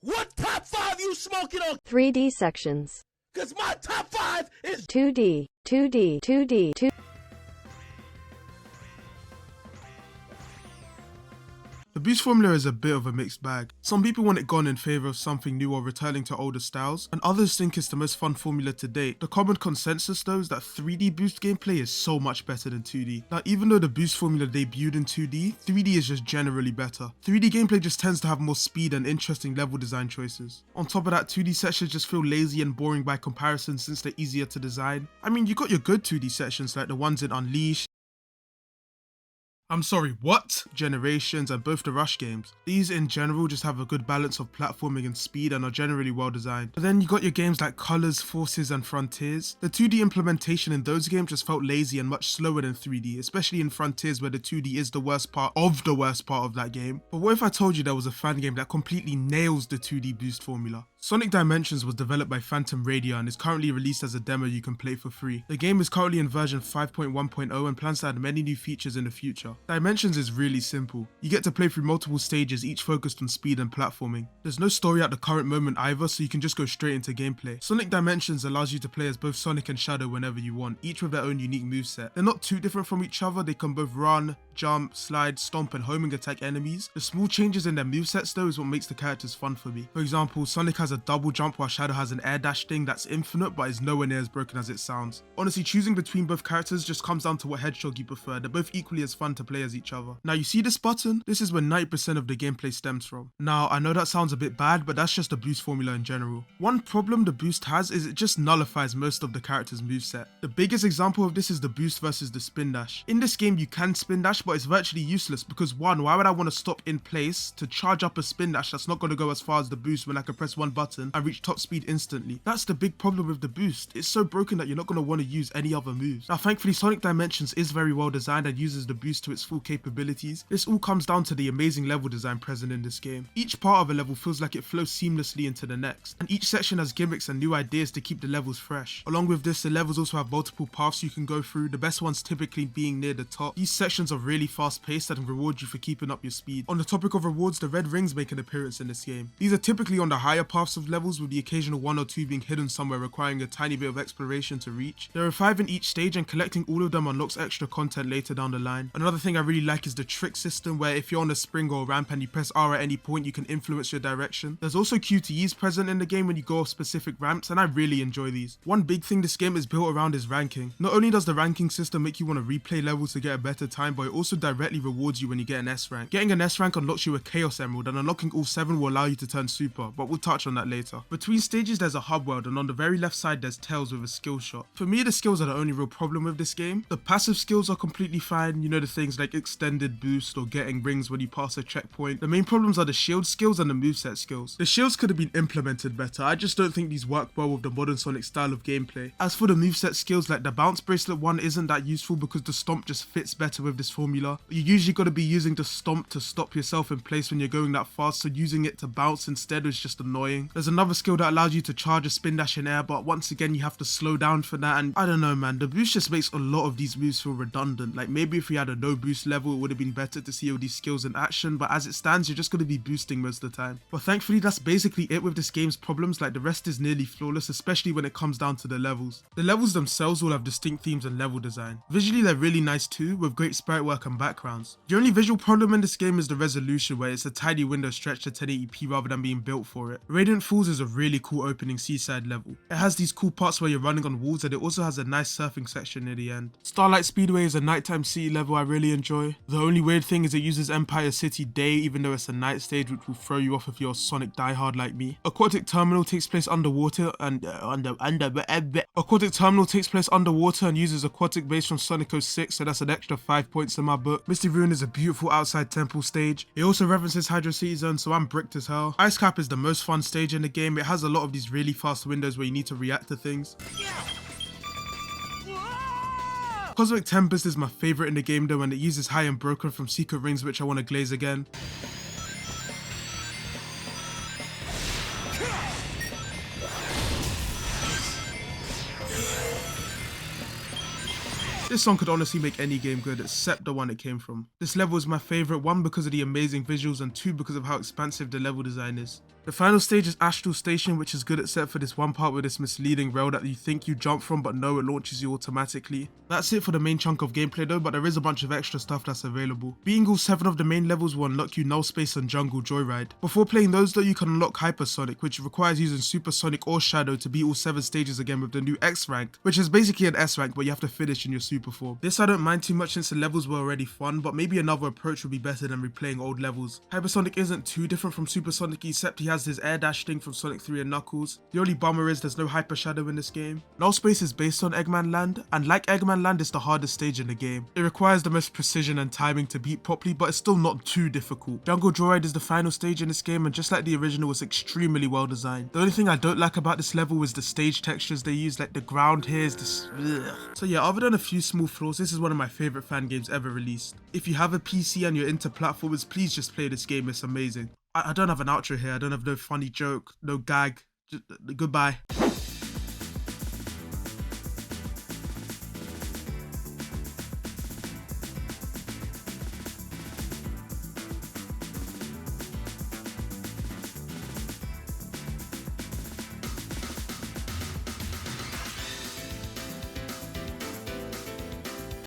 What top 5 you smoking on? 3D sections. Cause my top 5 is 2D, 2D, 2D, 2D. The boost formula is a bit of a mixed bag. Some people want it gone in favour of something new or returning to older styles, and others think it's the most fun formula to date. The common consensus though is that 3D boost gameplay is so much better than 2D. Now even though the boost formula debuted in 2D, 3D is just generally better. 3D gameplay just tends to have more speed and interesting level design choices. On top of that, 2D sections just feel lazy and boring by comparison since they're easier to design. I mean, you got your good 2D sections like the ones in Unleashed, Generations, and both the Rush games. These in general just have a good balance of platforming and speed and are generally well designed. But then you got your games like Colors, Forces, and Frontiers. The 2D implementation in those games just felt lazy and much slower than 3D, especially in Frontiers where the 2D is the worst part of that game. But what if I told you there was a fan game that completely nails the 2D boost formula? Sonic Dimensions was developed by Phantom Radio and is currently released as a demo you can play for free. The game is currently in version 5.1.0 and plans to add many new features in the future. Dimensions is really simple. You get to play through multiple stages, each focused on speed and platforming. There's no story at the current moment either, so you can just go straight into gameplay. Sonic Dimensions allows you to play as both Sonic and Shadow whenever you want, each with their own unique moveset. They're not too different from each other, they can both run, jump, slide, stomp, and homing attack enemies. The small changes in their movesets though is what makes the characters fun for me. For example, Sonic has a double jump while Shadow has an air dash thing that's infinite but is nowhere near as broken as it sounds. Honestly, choosing between both characters just comes down to what hedgehog you prefer. They're both equally as fun to play as each other. Now you see this button? This is where 90% of the gameplay stems from. Now I know that sounds a bit bad, but that's just the boost formula in general. One problem the boost has is it just nullifies most of the character's moveset. The biggest example of this is the boost versus the spin dash. In this game you can spin dash, but it's virtually useless because one, why would I want to stop in place to charge up a spin dash that's not going to go as far as the boost when I can press one button and reach top speed instantly? That's the big problem with the boost. It's so broken that you're not going to want to use any other moves. Now thankfully Sonic Dimensions is very well designed and uses the boost to its full capabilities. This all comes down to the amazing level design present in this game. Each part of a level feels like it flows seamlessly into the next, and each section has gimmicks and new ideas to keep the levels fresh. Along with this, the levels also have multiple paths you can go through, the best ones typically being near the top. These sections are really fast paced and reward you for keeping up your speed. On the topic of rewards, the red rings make an appearance in this game. These are typically on the higher paths of levels, with the occasional one or two being hidden somewhere requiring a tiny bit of exploration to reach. There are 5 in each stage and collecting all of them unlocks extra content later down the line. Another thing I really like is the trick system, where if you're on a spring or a ramp and you press R at any point you can influence your direction. There's also QTEs present in the game when you go off specific ramps, and I really enjoy these. One big thing this game is built around is ranking. Not only does the ranking system make you want to replay levels to get a better time, but it also directly rewards you when you get an S rank. Getting an S rank unlocks you a Chaos Emerald, and unlocking all 7 will allow you to turn super, but we'll touch on that later. Between stages there's a hub world, and on the very left side there's Tails with a skill shot. For me, the skills are the only real problem with this game. The passive skills are completely fine, you know, the things like extended boost or getting rings when you pass a checkpoint. The main problems are the shield skills and the moveset skills. The shields could have been implemented better. I just don't think these work well with the modern Sonic style of gameplay. As for the moveset skills, like the bounce bracelet one isn't that useful because the stomp just fits better with this formula. You usually got to be using the stomp to stop yourself in place when you're going that fast, so using it to bounce instead is just annoying. There's another skill that allows you to charge a spin dash in air, but once again you have to slow down for that, and I don't know man, the boost just makes a lot of these moves feel redundant. Like maybe if we had a no boost level it would have been better to see all these skills in action, but as it stands you're just going to be boosting most of the time. But thankfully that's basically it with this game's problems. Like the rest is nearly flawless, especially when it comes down to the levels. The levels themselves all have distinct themes and level design. Visually they're really nice too, with great sprite work and backgrounds. The only visual problem in this game is the resolution, where it's a tiny window stretched to 1080p rather than being built for it. Radiant Falls is a really cool opening seaside level. It has these cool parts where you're running on walls, and it also has a nice surfing section near the end. Starlight Speedway is a nighttime city level I really enjoy. The only weird thing is it uses Empire City day even though it's a night stage, which will throw you off if you're a Sonic diehard like me. Aquatic Terminal takes place underwater and uses aquatic base from Sonic 06, so that's an extra 5 points in my book. Misty Ruin is a beautiful outside temple stage. It also references Hydro City Zone, so I'm bricked as hell. Ice Cap is the most fun stage in the game. It has a lot of these really fast windows where you need to react to things. Cosmic Tempest is my favourite in the game though, and it uses High and Broken from Secret Rings, which I want to glaze again. This song could honestly make any game good except the one it came from. This level is my favourite, one because of the amazing visuals and two because of how expansive the level design is. The final stage is Astral Station, which is good except for this one part with this misleading rail that you think you jump from but no, it launches you automatically. That's it for the main chunk of gameplay though, but there is a bunch of extra stuff that's available. Beating all 7 of the main levels will unlock you Null Space and Jungle Joyride. Before playing those though, you can unlock Hypersonic, which requires using Supersonic or Shadow to beat all 7 stages again with the new X rank, which is basically an S rank but you have to finish in your super form. This I don't mind too much since the levels were already fun, but maybe another approach would be better than replaying old levels. Hypersonic isn't too different from Supersonic except he has his air dash thing from Sonic 3 and Knuckles. The only bummer is there's no Hyper Shadow in this game. Null Space is based on Eggman Land, and like Eggman Land, it's the hardest stage in the game. It requires the most precision and timing to beat properly, but it's still not too difficult. Jungle Joyride is the final stage in this game, and just like the original, it's extremely well designed. The only thing I don't like about this level is the stage textures they use, like the ground here is this ugh. So yeah, other than a few small flaws, this is one of my favourite fan games ever released. If you have a PC and you're into platformers, please just play this game, it's amazing. I don't have an outro here, I don't have no funny joke, no gag, just, goodbye.